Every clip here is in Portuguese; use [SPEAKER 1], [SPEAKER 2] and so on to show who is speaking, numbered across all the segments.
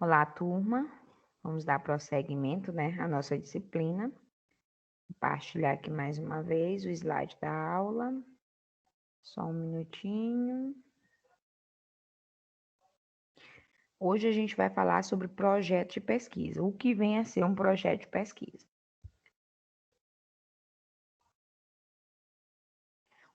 [SPEAKER 1] Olá, turma. Vamos dar prosseguimento, à nossa disciplina. Compartilhar aqui mais uma vez o slide da aula. Só um minutinho. Hoje a gente vai falar sobre projeto de pesquisa. O que vem a ser um projeto de pesquisa?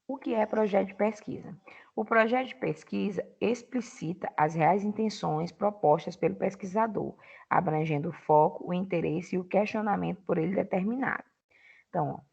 [SPEAKER 1] O que é projeto de pesquisa? O projeto de pesquisa explicita as reais intenções propostas pelo pesquisador, abrangendo o foco, o interesse e o questionamento por ele determinado. Então,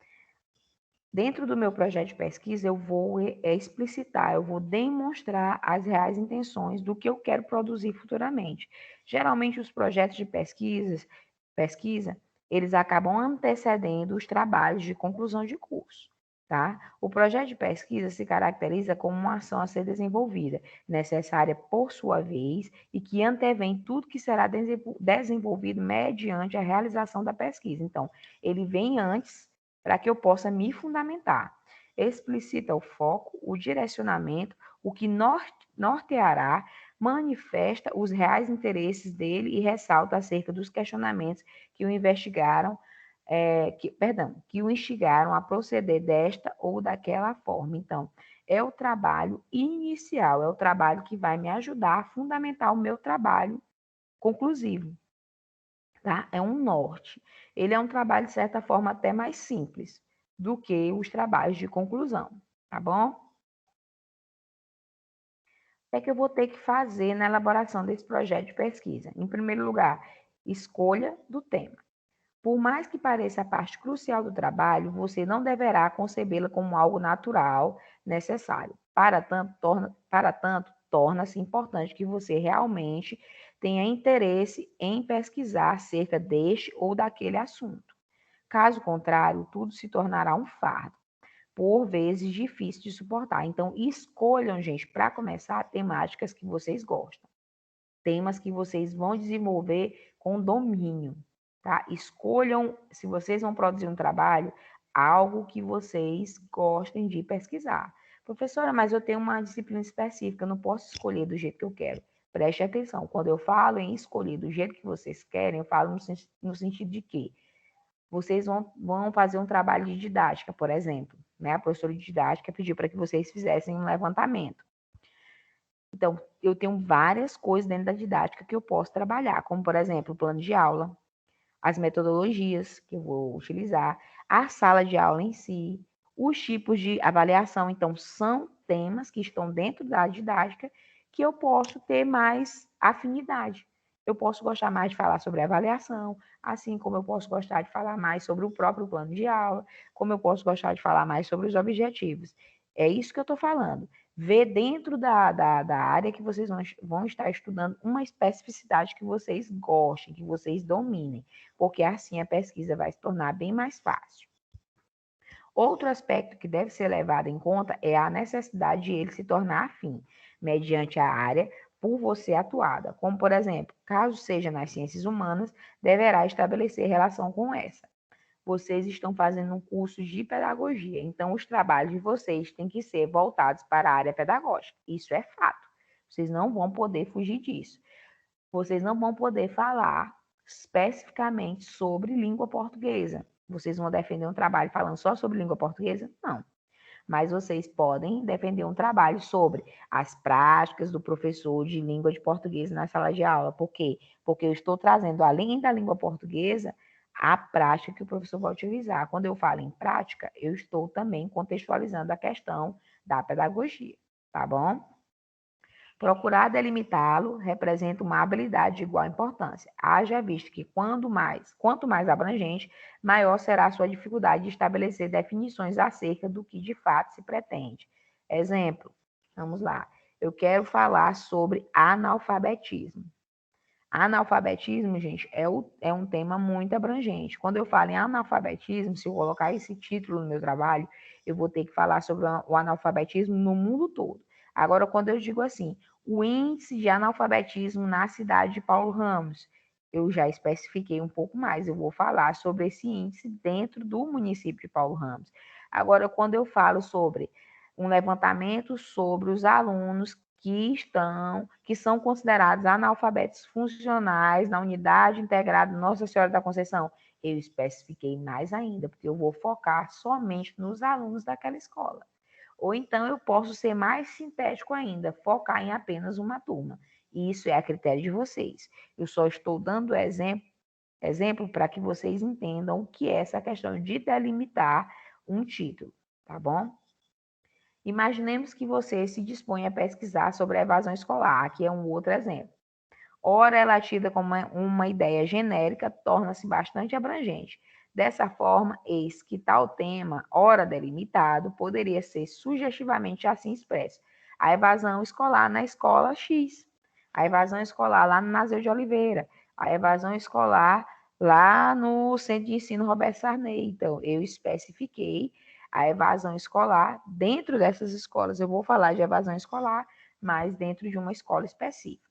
[SPEAKER 1] dentro do meu projeto de pesquisa, eu vou explicitar, eu vou demonstrar as reais intenções do que eu quero produzir futuramente. Geralmente, os projetos de pesquisa, eles acabam antecedendo os trabalhos de conclusão de curso. Tá? O projeto de pesquisa se caracteriza como uma ação a ser desenvolvida, necessária por sua vez, e que antevém tudo que será desenvolvido mediante a realização da pesquisa. Então, ele vem antes para que eu possa me fundamentar. Explicita o foco, o direcionamento, o que norteará, manifesta os reais interesses dele e ressalta acerca dos questionamentos que o investigaram, que o instigaram a proceder desta ou daquela forma. Então, é o trabalho inicial, é o trabalho que vai me ajudar a fundamentar o meu trabalho conclusivo. Tá? É um norte. Ele é um trabalho, de certa forma, até mais simples do que os trabalhos de conclusão, tá bom? O que é que eu vou ter que fazer na elaboração desse projeto de pesquisa? Em primeiro lugar, escolha do tema. Por mais que pareça a parte crucial do trabalho, você não deverá concebê-la como algo natural, necessário. Para tanto, torna-se importante que você realmente tenha interesse em pesquisar acerca deste ou daquele assunto. Caso contrário, tudo se tornará um fardo, por vezes difícil de suportar. Então, escolham, gente, para começar, temáticas que vocês gostam, temas que vocês vão desenvolver com domínio, tá? Escolham, se vocês vão produzir um trabalho, algo que vocês gostem de pesquisar. Professora, mas eu tenho uma disciplina específica, eu não posso escolher do jeito que eu quero. Preste atenção, quando eu falo em escolher do jeito que vocês querem, eu falo no sentido de que vocês vão fazer um trabalho de didática, por exemplo, né? A professora de didática pediu para que vocês fizessem um levantamento. Então, eu tenho várias coisas dentro da didática que eu posso trabalhar, como, por exemplo, o plano de aula, as metodologias que eu vou utilizar, a sala de aula em si, os tipos de avaliação. Então, são temas que estão dentro da didática que eu posso ter mais afinidade. Eu posso gostar mais de falar sobre avaliação, assim como eu posso gostar de falar mais sobre o próprio plano de aula, como eu posso gostar de falar mais sobre os objetivos. É isso que eu estou falando. Ver dentro da área que vocês vão estar estudando uma especificidade que vocês gostem, que vocês dominem, porque assim a pesquisa vai se tornar bem mais fácil. Outro aspecto que deve ser levado em conta é a necessidade de ele se tornar afim, mediante a área por você atuada, como, por exemplo, caso seja nas ciências humanas, deverá estabelecer relação com essa. Vocês estão fazendo um curso de pedagogia, então os trabalhos de vocês têm que ser voltados para a área pedagógica. Isso é fato. Vocês não vão poder fugir disso. Vocês não vão poder falar especificamente sobre língua portuguesa. Vocês vão defender um trabalho falando só sobre língua portuguesa? Não. Mas vocês podem defender um trabalho sobre as práticas do professor de língua de português na sala de aula. Por quê? Porque eu estou trazendo, além da língua portuguesa, a prática que o professor vai utilizar. Quando eu falo em prática, eu estou também contextualizando a questão da pedagogia, tá bom? Procurar delimitá-lo representa uma habilidade de igual importância. Haja visto que quanto mais abrangente, maior será a sua dificuldade de estabelecer definições acerca do que de fato se pretende. Exemplo, vamos lá. Eu quero falar sobre analfabetismo. Analfabetismo, gente, é um tema muito abrangente. Quando eu falo em analfabetismo, se eu colocar esse título no meu trabalho, eu vou ter que falar sobre o analfabetismo no mundo todo. Agora, quando eu digo assim, o índice de analfabetismo na cidade de Paulo Ramos, eu já especifiquei um pouco mais, eu vou falar sobre esse índice dentro do município de Paulo Ramos. Agora, quando eu falo sobre um levantamento sobre os alunos que são considerados analfabetos funcionais na unidade integrada Nossa Senhora da Conceição. Eu especifiquei mais ainda, porque eu vou focar somente nos alunos daquela escola. Ou então eu posso ser mais sintético ainda, focar em apenas uma turma. E isso é a critério de vocês. Eu só estou dando exemplo para que vocês entendam o que é essa questão de delimitar um título, tá bom? Imaginemos que você se dispõe a pesquisar sobre a evasão escolar. Aqui é um outro exemplo. Ora, ela é tida como uma ideia genérica, torna-se bastante abrangente. Dessa forma, eis que tal tema, ora delimitado, poderia ser sugestivamente assim expresso. A evasão escolar na escola X, a evasão escolar lá no Naseu de Oliveira, a evasão escolar lá no Centro de Ensino Roberto Sarney. Então, eu especifiquei a evasão escolar dentro dessas escolas. Eu vou falar de evasão escolar, mas dentro de uma escola específica.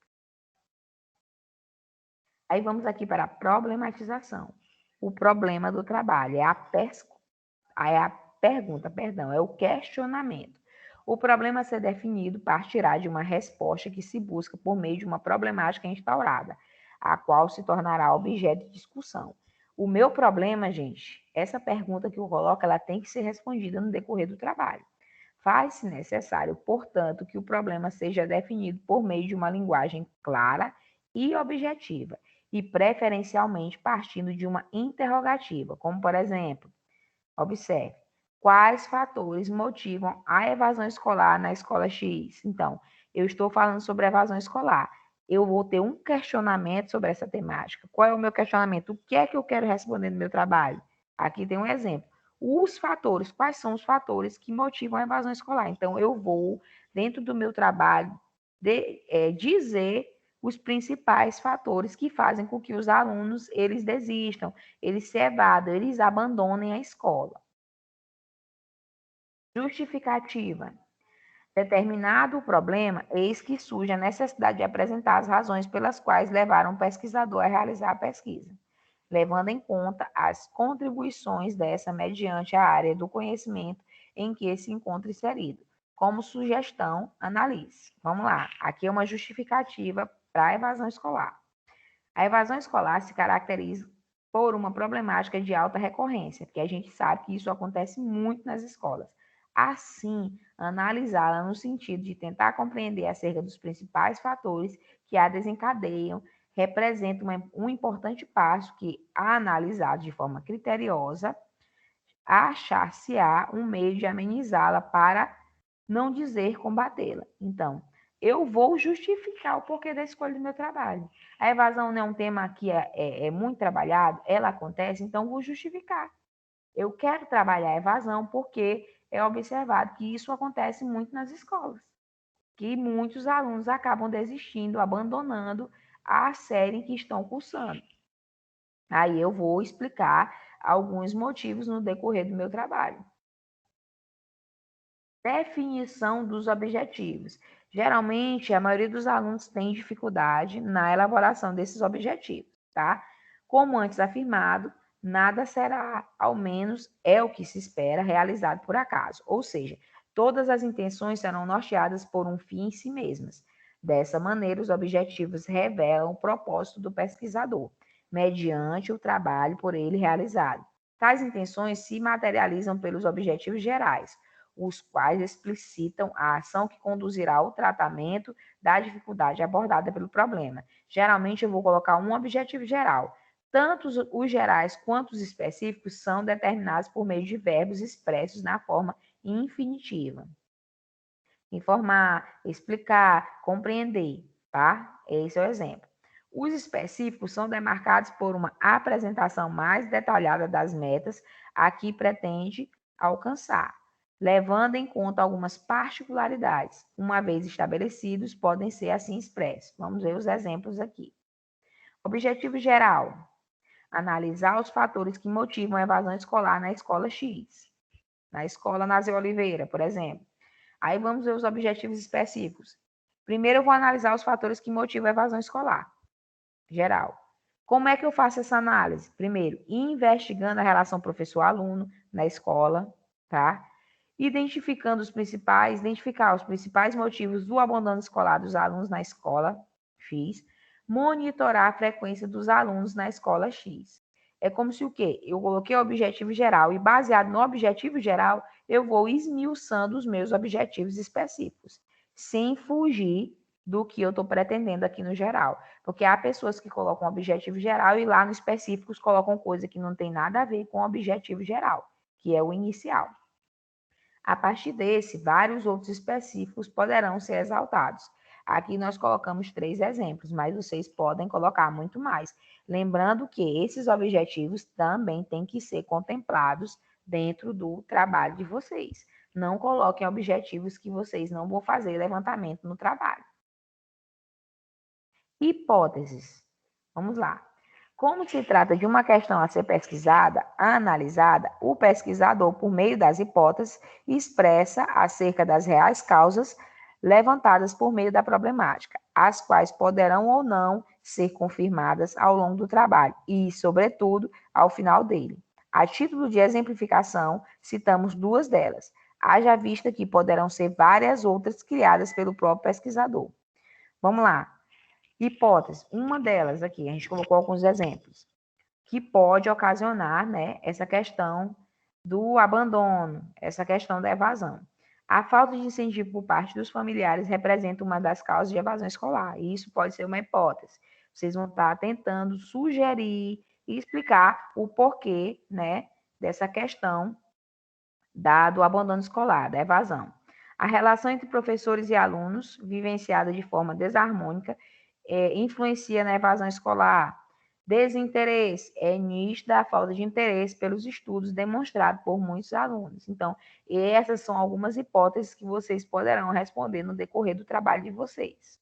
[SPEAKER 1] Aí vamos aqui para a problematização. O problema do trabalho é a pergunta, é o questionamento. O problema a ser definido partirá de uma resposta que se busca por meio de uma problemática instaurada, a qual se tornará objeto de discussão. O meu problema, gente, essa pergunta que eu coloco, ela tem que ser respondida no decorrer do trabalho. Faz-se necessário, portanto, que o problema seja definido por meio de uma linguagem clara e objetiva, e preferencialmente partindo de uma interrogativa, como por exemplo, observe, quais fatores motivam a evasão escolar na escola X? Então, eu estou falando sobre a evasão escolar. Eu vou ter um questionamento sobre essa temática. Qual é o meu questionamento? O que é que eu quero responder no meu trabalho? Aqui tem um exemplo. Os fatores, quais são os fatores que motivam a evasão escolar? Então, eu vou, dentro do meu trabalho, dizer os principais fatores que fazem com que os alunos eles desistam, eles se evadam, eles abandonem a escola. Justificativa. Determinado o problema, eis que surge a necessidade de apresentar as razões pelas quais levaram o pesquisador a realizar a pesquisa, levando em conta as contribuições dessa mediante a área do conhecimento em que se encontra inserido. Como sugestão, analise. Vamos lá, aqui é uma justificativa para a evasão escolar. A evasão escolar se caracteriza por uma problemática de alta recorrência, porque a gente sabe que isso acontece muito nas escolas. Assim, analisá-la no sentido de tentar compreender acerca dos principais fatores que a desencadeiam representa um importante passo que, analisado de forma criteriosa, achar-se-á um meio de amenizá-la para não dizer combatê-la. Então, eu vou justificar o porquê da escolha do meu trabalho. A evasão não é um tema que é muito trabalhado, ela acontece, então vou justificar. Eu quero trabalhar a evasão porque é observado que isso acontece muito nas escolas, que muitos alunos acabam desistindo, abandonando a série em que estão cursando. Aí eu vou explicar alguns motivos no decorrer do meu trabalho. Definição dos objetivos. Geralmente, a maioria dos alunos tem dificuldade na elaboração desses objetivos, tá? Como antes afirmado, nada será, ao menos é o que se espera, realizado por acaso. Ou seja, todas as intenções serão norteadas por um fim em si mesmas. Dessa maneira, os objetivos revelam o propósito do pesquisador, mediante o trabalho por ele realizado. Tais intenções se materializam pelos objetivos gerais, os quais explicitam a ação que conduzirá ao tratamento da dificuldade abordada pelo problema. Geralmente, eu vou colocar um objetivo geral. Tanto os gerais quanto os específicos são determinados por meio de verbos expressos na forma infinitiva. Informar, explicar, compreender, tá? Esse é o exemplo. Os específicos são demarcados por uma apresentação mais detalhada das metas a que pretende alcançar, levando em conta algumas particularidades. Uma vez estabelecidos, podem ser assim expressos. Vamos ver os exemplos aqui. Objetivo geral: analisar os fatores que motivam a evasão escolar na escola X. Na escola Naseu Oliveira, por exemplo. Aí vamos ver os objetivos específicos. Primeiro, eu vou analisar os fatores que motivam a evasão escolar geral. Como é que eu faço essa análise? Primeiro, investigando a relação professor-aluno na escola, tá? identificar os principais motivos do abandono escolar dos alunos na escola X, monitorar a frequência dos alunos na escola X. É como se o quê? Eu coloquei o objetivo geral e, baseado no objetivo geral, eu vou esmiuçando os meus objetivos específicos, sem fugir do que eu estou pretendendo aqui no geral. Porque há pessoas que colocam objetivo geral e lá no específicos colocam coisa que não tem nada a ver com o objetivo geral, que é o inicial. A partir desse, vários outros específicos poderão ser exaltados. Aqui nós colocamos 3 exemplos, mas vocês podem colocar muito mais. Lembrando que esses objetivos também têm que ser contemplados dentro do trabalho de vocês. Não coloquem objetivos que vocês não vão fazer levantamento no trabalho. Hipóteses. Vamos lá. Como se trata de uma questão a ser pesquisada, analisada, o pesquisador, por meio das hipóteses, expressa acerca das reais causas levantadas por meio da problemática, as quais poderão ou não ser confirmadas ao longo do trabalho e, sobretudo, ao final dele. A título de exemplificação, citamos 2 delas, haja vista que poderão ser várias outras criadas pelo próprio pesquisador. Vamos lá. Hipótese, uma delas aqui, a gente colocou alguns exemplos, que pode ocasionar, né, essa questão do abandono, essa questão da evasão. A falta de incentivo por parte dos familiares representa uma das causas de evasão escolar, e isso pode ser uma hipótese. Vocês vão estar tentando sugerir e explicar o porquê, né, dessa questão do abandono escolar, da evasão. A relação entre professores e alunos, vivenciada de forma desarmônica, influencia na evasão escolar. Desinteresse é nítida a falta de interesse pelos estudos demonstrado por muitos alunos. Então, essas são algumas hipóteses que vocês poderão responder no decorrer do trabalho de vocês.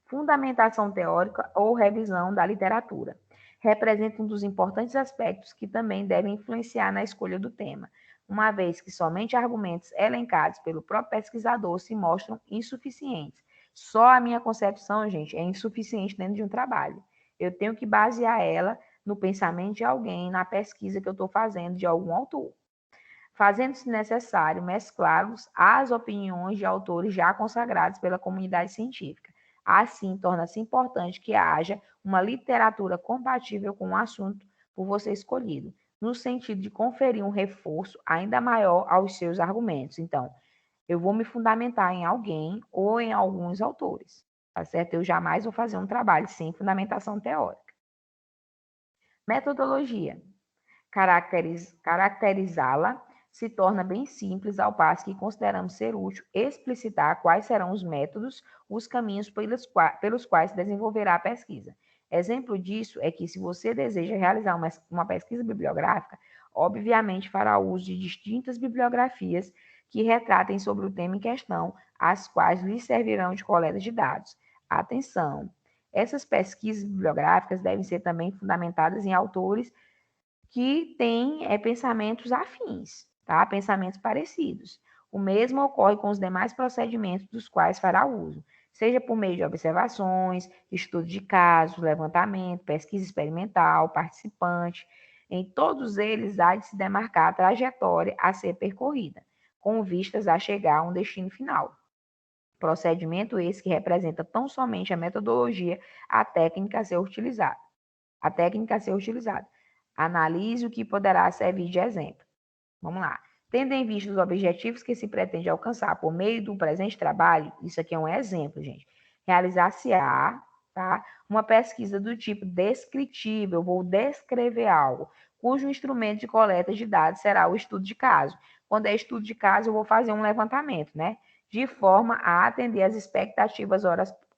[SPEAKER 1] Fundamentação teórica ou revisão da literatura. Representa um dos importantes aspectos que também devem influenciar na escolha do tema, uma vez que somente argumentos elencados pelo próprio pesquisador se mostram insuficientes. Só a minha concepção, gente, é insuficiente dentro de um trabalho. Eu tenho que basear ela no pensamento de alguém, na pesquisa que eu estou fazendo de algum autor. Fazendo-se necessário mesclarmos as opiniões de autores já consagrados pela comunidade científica. Assim, torna-se importante que haja uma literatura compatível com o assunto por você escolhido, no sentido de conferir um reforço ainda maior aos seus argumentos. Então, eu vou me fundamentar em alguém ou em alguns autores, tá certo? Eu jamais vou fazer um trabalho sem fundamentação teórica. Metodologia. Caracterizá-la se torna bem simples, ao passo que consideramos ser útil explicitar quais serão os métodos, os caminhos pelos quais desenvolverá a pesquisa. Exemplo disso é que, se você deseja realizar uma pesquisa bibliográfica, obviamente fará uso de distintas bibliografias que retratem sobre o tema em questão, as quais lhe servirão de coleta de dados. Atenção! Essas pesquisas bibliográficas devem ser também fundamentadas em autores que têm pensamentos afins, tá? Pensamentos parecidos. O mesmo ocorre com os demais procedimentos dos quais fará uso, seja por meio de observações, estudo de casos, levantamento, pesquisa experimental, participante. Em todos eles há de se demarcar a trajetória a ser percorrida, com vistas a chegar a um destino final. Procedimento esse que representa tão somente a metodologia, a técnica a ser utilizada. Analise o que poderá servir de exemplo. Vamos lá. Tendo em vista os objetivos que se pretende alcançar por meio do presente trabalho, isso aqui é um exemplo, gente. Realizar-se-á, tá, uma pesquisa do tipo descritivo, eu vou descrever algo, cujo instrumento de coleta de dados será o estudo de caso. Quando é estudo de caso, eu vou fazer um levantamento, né? De forma a atender às expectativas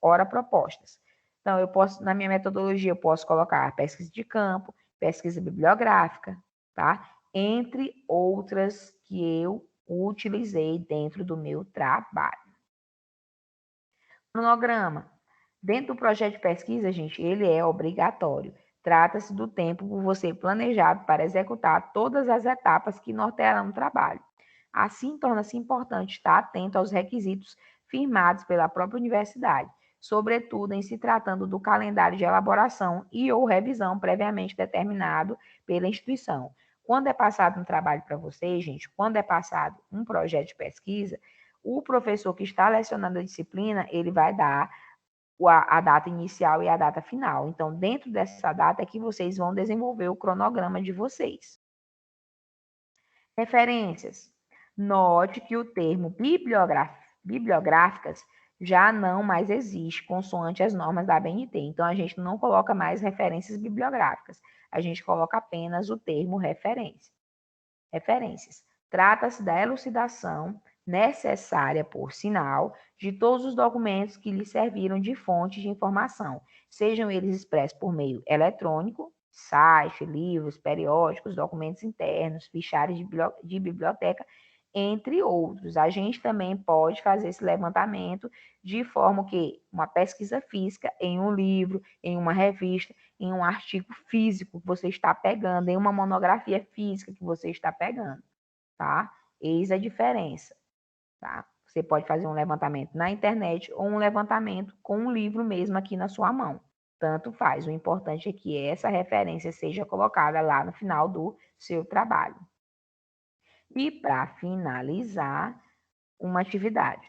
[SPEAKER 1] ora propostas. Então, eu posso, na minha metodologia, eu posso colocar pesquisa de campo, pesquisa bibliográfica, tá? Entre outras que eu utilizei dentro do meu trabalho. Cronograma. Dentro do projeto de pesquisa, gente, ele é obrigatório. Trata-se do tempo por você planejado para executar todas as etapas que nortearão o trabalho. Assim, torna-se importante estar atento aos requisitos firmados pela própria universidade, sobretudo em se tratando do calendário de elaboração e ou revisão previamente determinado pela instituição. Quando é passado um trabalho para vocês, gente, quando é passado um projeto de pesquisa, o professor que está lecionando a disciplina, ele vai dar a data inicial e a data final. Então, dentro dessa data é que vocês vão desenvolver o cronograma de vocês. Referências. Note que o termo bibliográficas já não mais existe, consoante as normas da ABNT. Então, a gente não coloca mais referências bibliográficas. A gente coloca apenas o termo referência. Referências. Trata-se da elucidação necessária, por sinal, de todos os documentos que lhe serviram de fonte de informação, sejam eles expressos por meio eletrônico, site, livros, periódicos, documentos internos, fichários de biblioteca, entre outros. A gente também pode fazer esse levantamento de forma que uma pesquisa física em um livro, em uma revista, em um artigo físico que você está pegando, em uma monografia física que você está pegando, tá? Eis a diferença, tá? Você pode fazer um levantamento na internet ou um levantamento com um livro mesmo aqui na sua mão. Tanto faz. O importante é que essa referência seja colocada lá no final do seu trabalho. E para finalizar, uma atividade.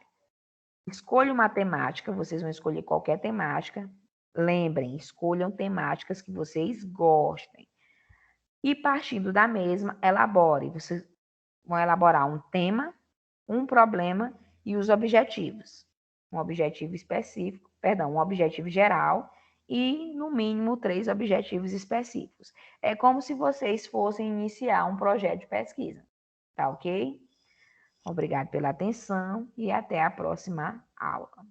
[SPEAKER 1] Escolha uma temática, vocês vão escolher qualquer temática. Lembrem, escolham temáticas que vocês gostem. E partindo da mesma, elabore. Vocês vão elaborar um tema, um problema e os objetivos. Um objetivo específico, um objetivo geral e, no mínimo, 3 objetivos específicos. É como se vocês fossem iniciar um projeto de pesquisa. Tá ok? Obrigado pela atenção e até a próxima aula.